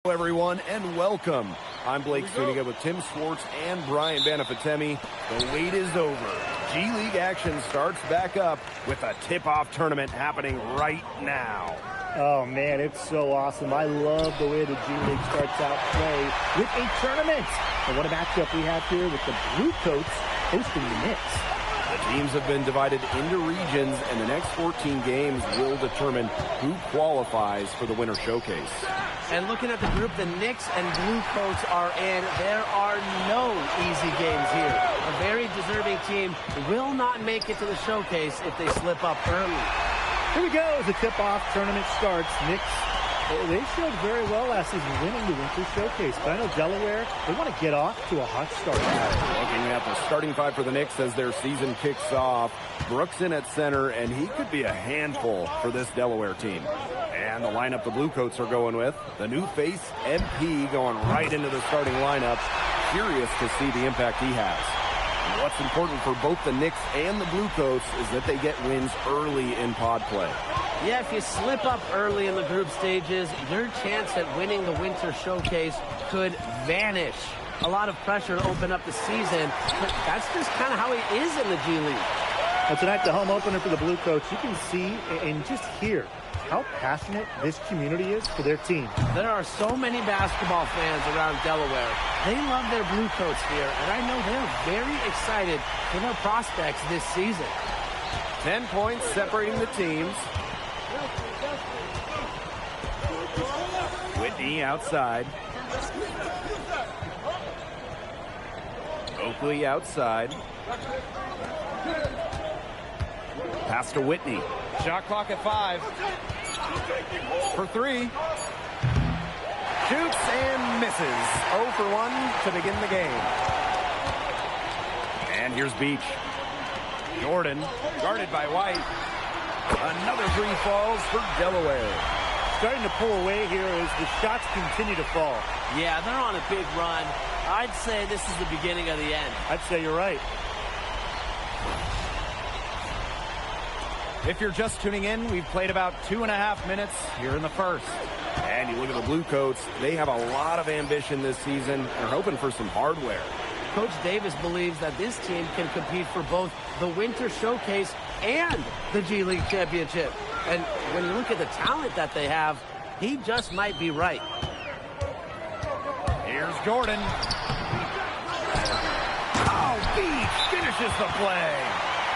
Hello everyone and welcome. I'm Blake Suniga with Tim Swartz and Brian Banafitemi. The wait is over. G League action starts back up with a tip-off tournament happening right now. Oh man, it's so awesome. I love the way the G League starts out play with a tournament. And what a matchup we have here with the Blue Coats hosting the Knicks. The teams have been divided into regions, and the next 14 games will determine who qualifies for the Winter Showcase. And looking at the group the Knicks and Blue Coats are in, there are no easy games here. A very deserving team will not make it to the showcase if they slip up early. Here we go as the tip-off tournament starts. Knicks, they showed very well last season winning the Winter Showcase. But I know Delaware, they want to get off to a hot start. Looking at the starting five for the Knicks as their season kicks off. Brooks in at center, and he could be a handful for this Delaware team. And the lineup the Blue Coats are going with, the new face, MP, going right into the starting lineup. Curious to see the impact he has. And what's important for both the Knicks and the Blue Coats is that they get wins early in pod play. Yeah, if you slip up early in the group stages, your chance at winning the Winter Showcase could vanish. A lot of pressure to open up the season, but that's just kind of how it is in the G League. Well, tonight, the home opener for the Blue Coats, you can see and just hear how passionate this community is for their team. There are so many basketball fans around Delaware. They love their Blue Coats here, and I know they're very excited for their prospects this season. 10 points separating the teams. Whitney outside. Oakley outside. Pass to Whitney. Shot clock at 5. For 3. Shoots and misses. 0 for 1 to begin the game. And here's Beach. Jordan, guarded by White. Another 3 falls for Delaware. Starting to pull away here as the shots continue to fall. Yeah, they're on a big run. I'd say this is the beginning of the end. I'd say you're right. If you're just tuning in, we've played about 2.5 minutes here in the first. And you look at the Blue Coats, they have a lot of ambition this season. They're hoping for some hardware. Coach Davis believes that this team can compete for both the Winter Showcase and the G League Championship. And when you look at the talent that they have, he just might be right. Here's Jordan. Oh, Beach finishes the play.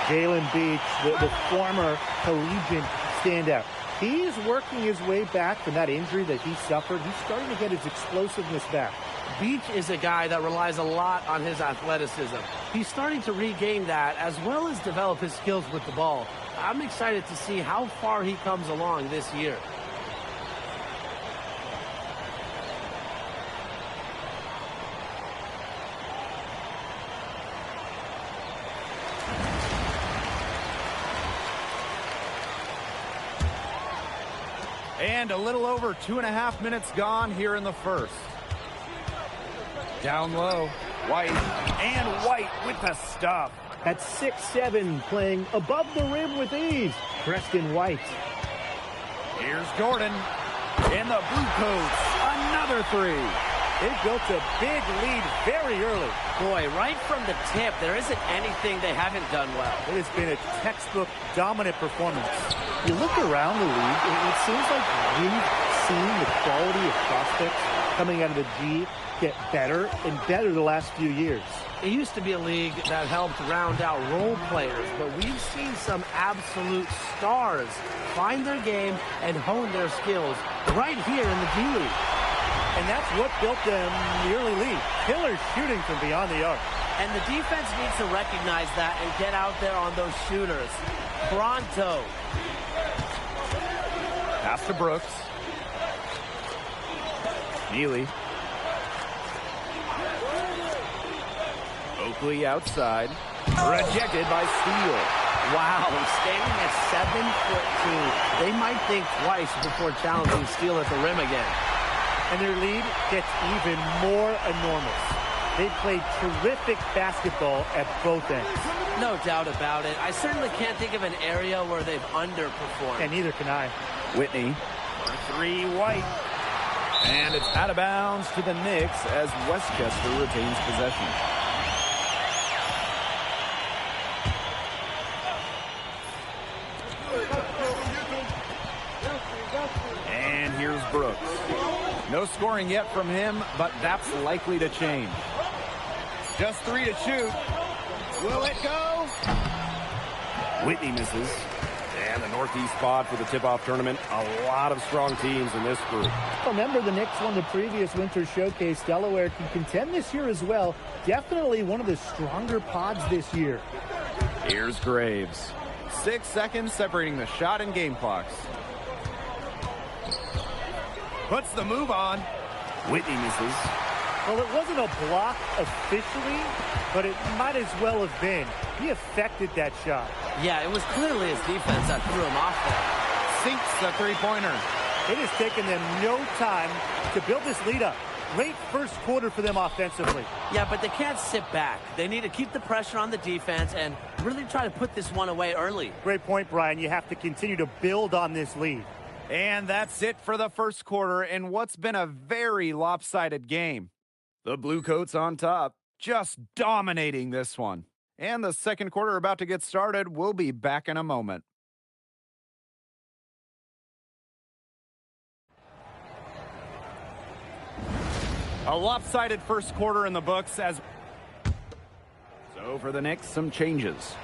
Jalen Beach, the former collegiate standout. He's working his way back from that injury that he suffered. He's starting to get his explosiveness back. Beach is a guy that relies a lot on his athleticism. He's starting to regain that as well as develop his skills with the ball. I'm excited to see how far he comes along this year. And a little over 2.5 minutes gone here in the first. Down low, White, and White with the stuff. At 6'7", playing above the rim with ease, Preston White. Here's Jordan, and the Blue Coats, another 3. They've built a big lead very early. Boy, right from the tip, there isn't anything they haven't done well. It has been a textbook dominant performance. You look around the league, it seems like we've seen the quality of prospects coming out of the G get better and better the last few years. It used to be a league that helped round out role players, but we've seen some absolute stars find their game and hone their skills right here in the G League. And that's what built them the early lead. Killer shooting from beyond the arc. And the defense needs to recognize that and get out there on those shooters. Pronto. Pass to Brooks. Neely. Oakley outside. Rejected by Steele. Wow, standing at 7'2", they might think twice before challenging Steele at the rim again. And their lead gets even more enormous. They played terrific basketball at both ends. No doubt about it. I certainly can't think of an area where they've underperformed. And neither can I. Whitney. For 3, White. And it's out of bounds to the Knicks as Westchester retains possession. And here's Brooks. No scoring yet from him, but that's likely to change. Just 3 to shoot. Will it go? Whitney misses. And the Northeast spot for the tip-off tournament. A lot of strong teams in this group. Remember, the Knicks won the previous Winter Showcase. Delaware can contend this year as well. Definitely one of the stronger pods this year. Here's Graves. 6 seconds separating the shot and game clocks. Puts the move on. Whitney misses. Well, it wasn't a block officially, but it might as well have been. He affected that shot. Yeah, it was clearly his defense that threw him off there. Sinks the three-pointer. It has taken them no time to build this lead up. Great first quarter for them offensively. Yeah, but they can't sit back. They need to keep the pressure on the defense and really try to put this one away early. Great point, Brian. You have to continue to build on this lead. And that's it for the first quarter in what's been a very lopsided game. The Bluecoats on top, just dominating this one. And the second quarter about to get started. We'll be back in a moment. A lopsided first quarter in the books as... So for the Knicks, some changes.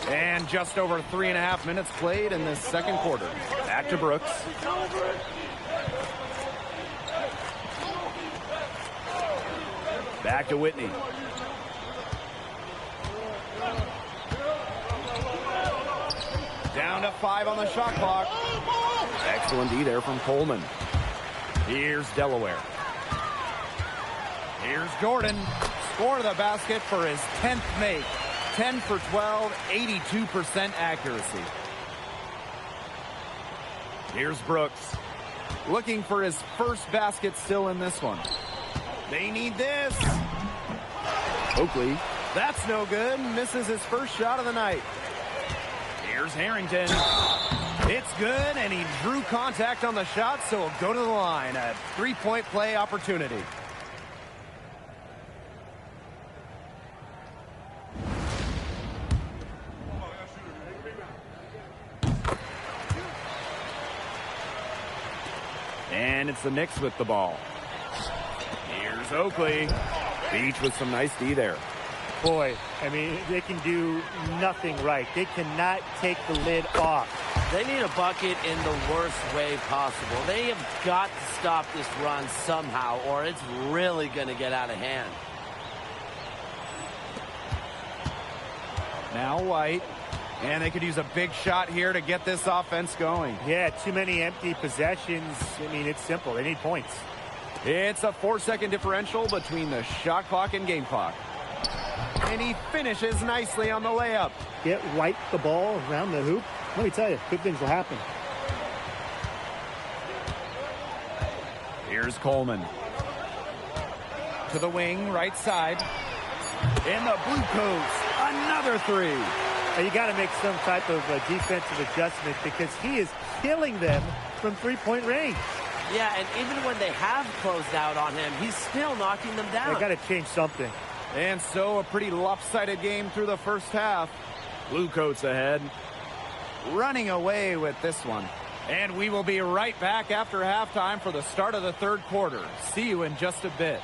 And just over 3.5 minutes played in this second quarter. Back to Brooks. Back to Whitney. Down to 5 on the shot clock. Excellent D there from Coleman. Here's Delaware. Here's Jordan. Score to the basket for his 10th make. 10 for 12, 82% accuracy. Here's Brooks. Looking for his first basket still in this one. They need this. Oakley. That's no good. Misses his first shot of the night. Here's Harrington. It's good, and he drew contact on the shot, so he'll go to the line. A three-point play opportunity. And it's the Knicks with the ball. Here's Oakley. Beach with some nice D there. Boy, I mean, they can do nothing right. They cannot take the lid off. They need a bucket in the worst way possible. They have got to stop this run somehow, or it's really going to get out of hand. Now White. And they could use a big shot here to get this offense going. Yeah, too many empty possessions. I mean, it's simple. They need points. It's a 4-second differential between the shot clock and game clock. And he finishes nicely on the layup. Get White the ball around the hoop. Let me tell you, good things will happen. Here's Coleman. To the wing, right side. In the Bluecoats, another three. You got to make some type of defensive adjustment because he is killing them from three-point range. Yeah, and even when they have closed out on him, he's still knocking them down. They got to change something. And so a pretty lopsided game through the first half. Bluecoats ahead. Running away with this one. And we will be right back after halftime for the start of the third quarter. See you in just a bit.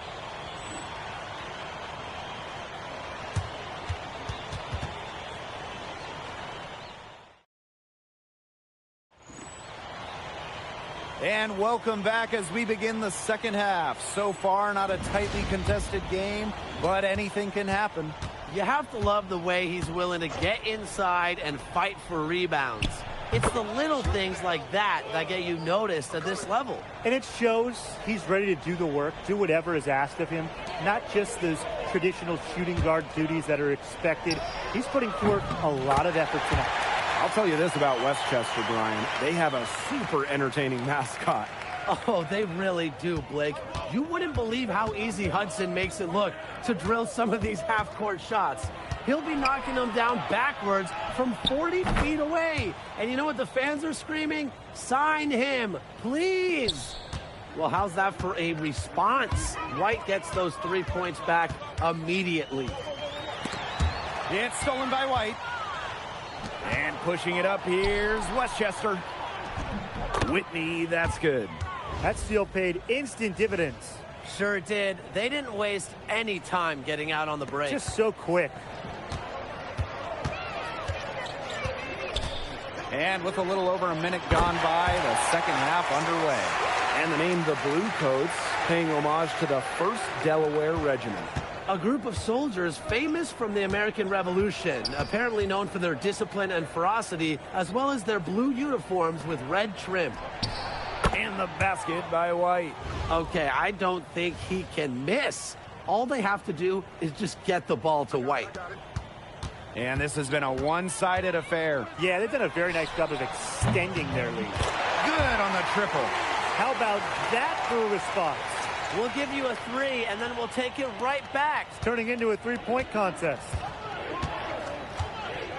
And welcome back as we begin the second half. So far, not a tightly contested game, but anything can happen. You have to love the way he's willing to get inside and fight for rebounds. It's the little things like that that get you noticed at this level. And it shows he's ready to do the work, do whatever is asked of him, not just those traditional shooting guard duties that are expected. He's putting forth a lot of effort tonight. I'll tell you this about Westchester, Brian. They have a super entertaining mascot. Oh, they really do, Blake. You wouldn't believe how easy Hudson makes it look to drill some of these half-court shots. he'll be knocking them down backwards from 40 feet away. And you know what the fans are screaming? Sign him, please. Well, how's that for a response? White gets those 3 points back immediately. It's stolen by White. And pushing it up, here's Westchester. Whitney, that's good. That steal paid instant dividends. Sure did. They didn't waste any time getting out on the break. Just so quick. And with a little over a minute gone by, the second half underway. And the name the Blue Coats, paying homage to the 1st Delaware Regiment. A group of soldiers famous from the American Revolution, apparently known for their discipline and ferocity, as well as their blue uniforms with red trim. And the basket by White. Okay, I don't think he can miss. All they have to do is just get the ball to White. And this has been a one-sided affair. Yeah, they've done a very nice job of extending their lead. Good on the triple. How about that for a response? We'll give you a 3, and then we'll take it right back. It's turning into a 3-point contest.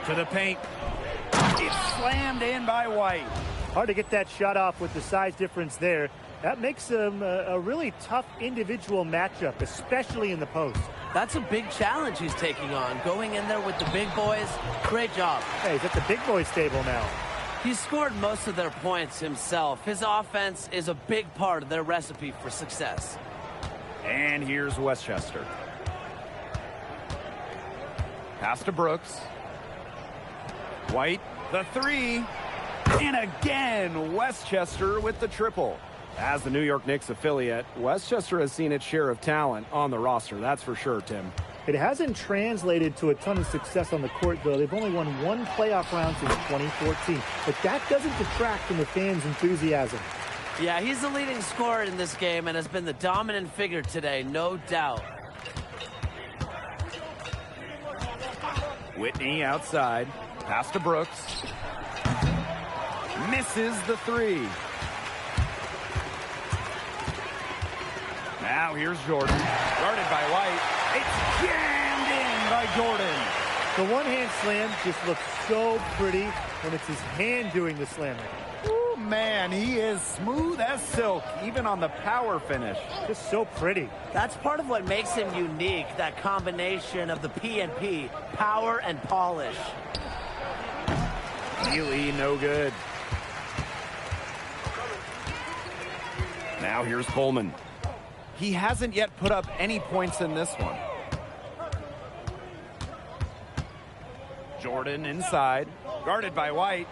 To the paint. It's slammed in by White. Hard to get that shot off with the size difference there. That makes them a really tough individual matchup, especially in the post. That's a big challenge he's taking on, going in there with the big boys. Great job. Hey, he's at the big boys table now. He scored most of their points himself. His offense is a big part of their recipe for success. And here's Westchester. Pass to Brooks. White, the 3. And again, Westchester with the triple. As the New York Knicks affiliate, Westchester has seen its share of talent on the roster, that's for sure, Tim. It hasn't translated to a ton of success on the court, though. They've only won 1 playoff round since 2014. But that doesn't detract from the fans' enthusiasm. Yeah, he's the leading scorer in this game and has been the dominant figure today, no doubt. Whitney outside. Pass to Brooks. Misses the 3. Now here's Jordan. Guarded by White. It's jammed in by Jordan. The one-hand slam just looks so pretty when it's his hand doing the slamming. Ooh, man, he is smooth as silk, even on the power finish. Just so pretty. That's part of what makes him unique, that combination of the P&P, power and polish. Neely, no good. Now here's Coleman. He hasn't yet put up any points in this one. Jordan inside, guarded by White.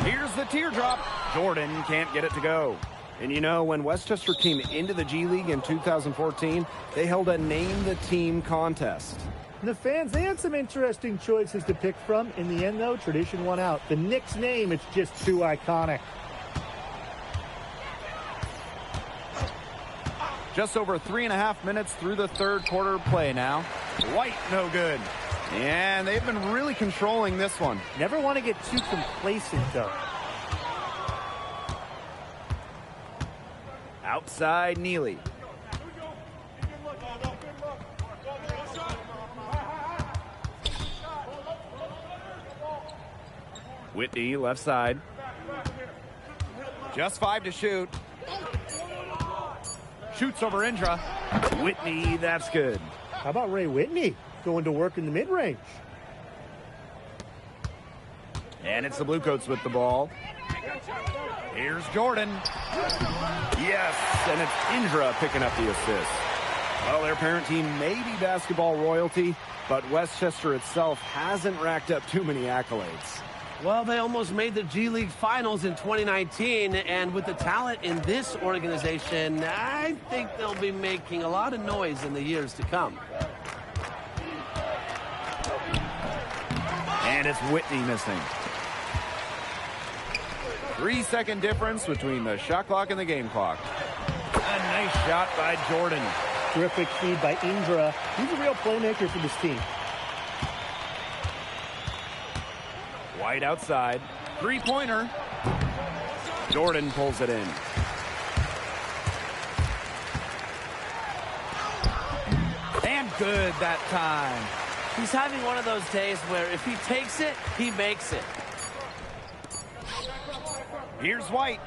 Here's the teardrop. Jordan can't get it to go. And you know, when Westchester came into the G League in 2014, they held a Name the Team contest. And the fans, they had some interesting choices to pick from. In the end, though, tradition won out. The Knicks name, it's just too iconic. Just over 3.5 minutes through the third quarter play now. White, no good. And they've been really controlling this one. Never want to get too complacent, though. Outside, Neely. Whitney, left side. Just 5 to shoot. Shoots over Indra. Whitney, that's good. How about Ray Whitney going to work in the mid-range? And it's the Bluecoats with the ball. Here's Jordan. Yes, and it's Indra picking up the assist. Well, their parent team may be basketball royalty, but Westchester itself hasn't racked up too many accolades. Well, they almost made the G League Finals in 2019, and with the talent in this organization, I think they'll be making a lot of noise in the years to come. And it's Whitney missing. 3-second difference between the shot clock and the game clock. A nice shot by Jordan. Terrific feed by Indra. He's a real playmaker for this team. White outside. Three-pointer. Jordan pulls it in. And good that time. He's having one of those days where if he takes it, he makes it. Here's White.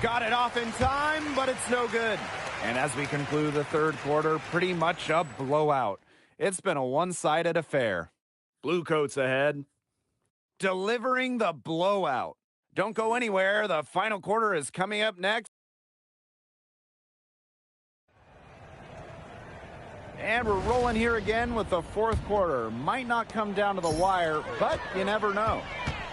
Got it off in time, but it's no good. And as we conclude the third quarter, pretty much a blowout. It's been a one-sided affair. Bluecoats ahead. Delivering the blowout. Don't go anywhere. The final quarter is coming up next. And we're rolling here again with the fourth quarter. Might not come down to the wire, but you never know.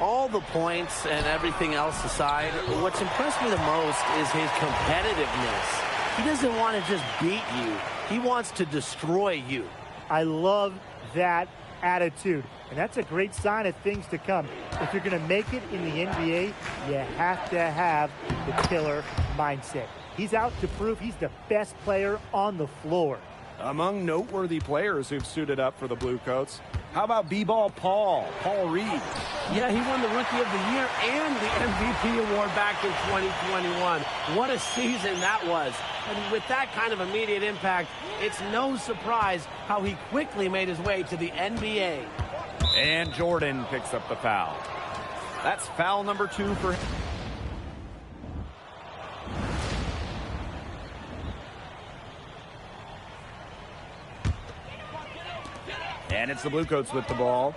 All the points and everything else aside, what's impressed me the most is his competitiveness. He doesn't want to just beat you. He wants to destroy you. I love that attitude, and that's a great sign of things to come. If you're going to make it in the NBA, you have to have the killer mindset. He's out to prove he's the best player on the floor. Among noteworthy players who've suited up for the Bluecoats, how about B-Ball Paul Reed? Yeah, he won the Rookie of the Year and the MVP award back in 2021. What a season that was. And with that kind of immediate impact, it's no surprise how he quickly made his way to the NBA. And Jordan picks up the foul. That's foul number 2 for him. And it's the Bluecoats with the ball.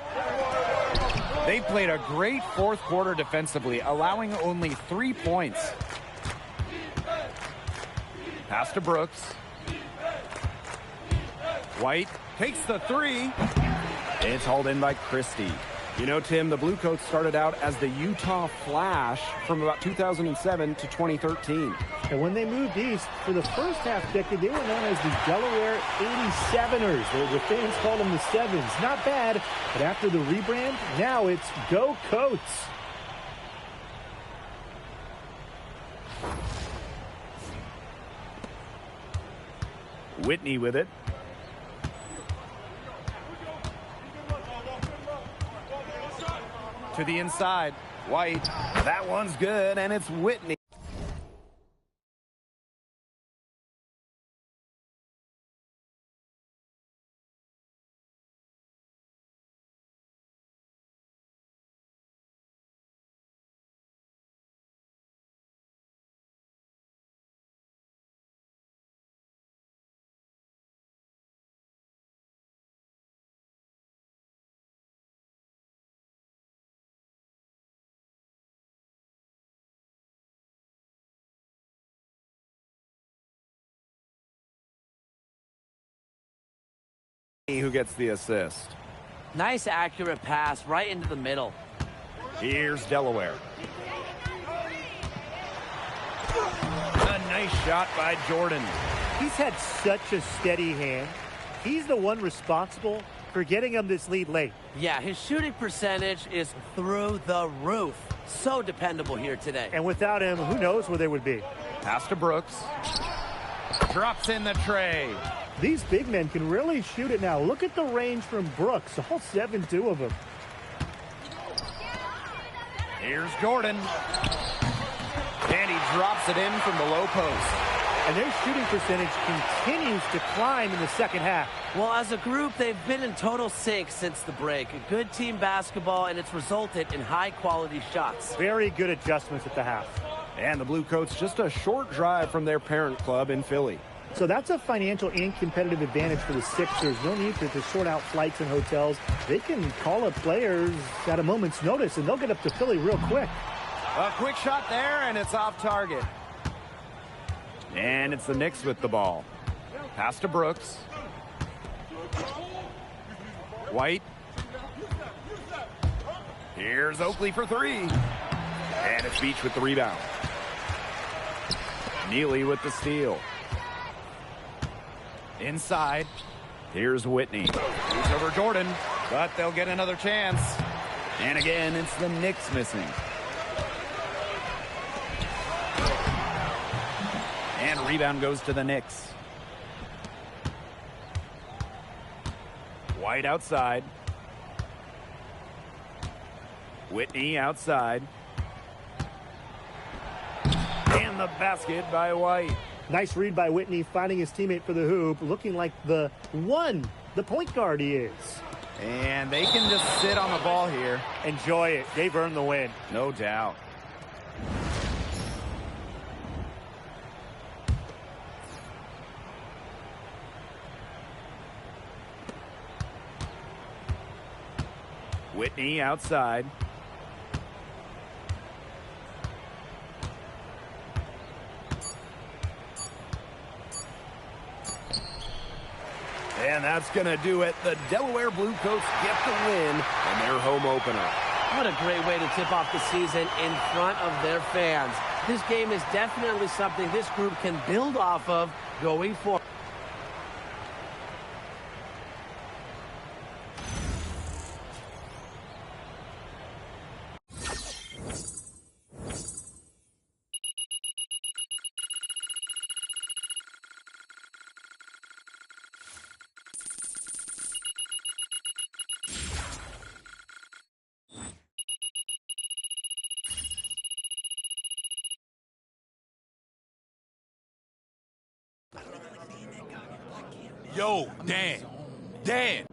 They played a great fourth quarter defensively, allowing only 3 points. Pass to Brooks. White takes the 3. It's hauled in by Christie. You know, Tim, the Bluecoats started out as the Utah Flash from about 2007 to 2013. And when they moved east, for the first half decade, they were known as the Delaware 87ers. The fans called them the Sevens. Not bad, but after the rebrand, now it's Go Coats. Whitney with it. To the inside. White. That one's good, and it's Whitney. Who gets the assist. Nice accurate pass right into the middle. Here's Delaware. A nice shot by Jordan. He's had such a steady hand. He's the one responsible for getting him this lead late. Yeah, his shooting percentage is through the roof. So dependable here today. And without him, who knows where they would be. Pass to Brooks. Drops in the tray. These big men can really shoot it now. Look at the range from Brooks, all 7-2 of them. Here's Jordan. And he drops it in from the low post. And their shooting percentage continues to climb in the second half. Well, as a group, they've been in total sync since the break. Good team basketball, and it's resulted in high-quality shots. Very good adjustments at the half. And the Bluecoats just a short drive from their parent club in Philly. So that's a financial and competitive advantage for the Sixers. No need to sort out flights and hotels. They can call up players at a moment's notice, and they'll get up to Philly real quick. A quick shot there, and it's off target. And it's the Knicks with the ball. Pass to Brooks. White. Here's Oakley for 3. And it's Beach with the rebound. Neely with the steal. Inside. Here's Whitney. He's over Jordan, but they'll get another chance. And again, it's the Knicks missing. And rebound goes to the Knicks. White outside. Whitney outside. And the basket by White. Nice read by Whitney, finding his teammate for the hoop, looking like the point guard he is. And they can just sit on the ball here. Enjoy it. They've earned the win. No doubt. Whitney outside. And that's going to do it. The Delaware Blue Coats get the win in their home opener. What a great way to tip off the season in front of their fans. This game is definitely something this group can build off of going forward. Yo, Dan.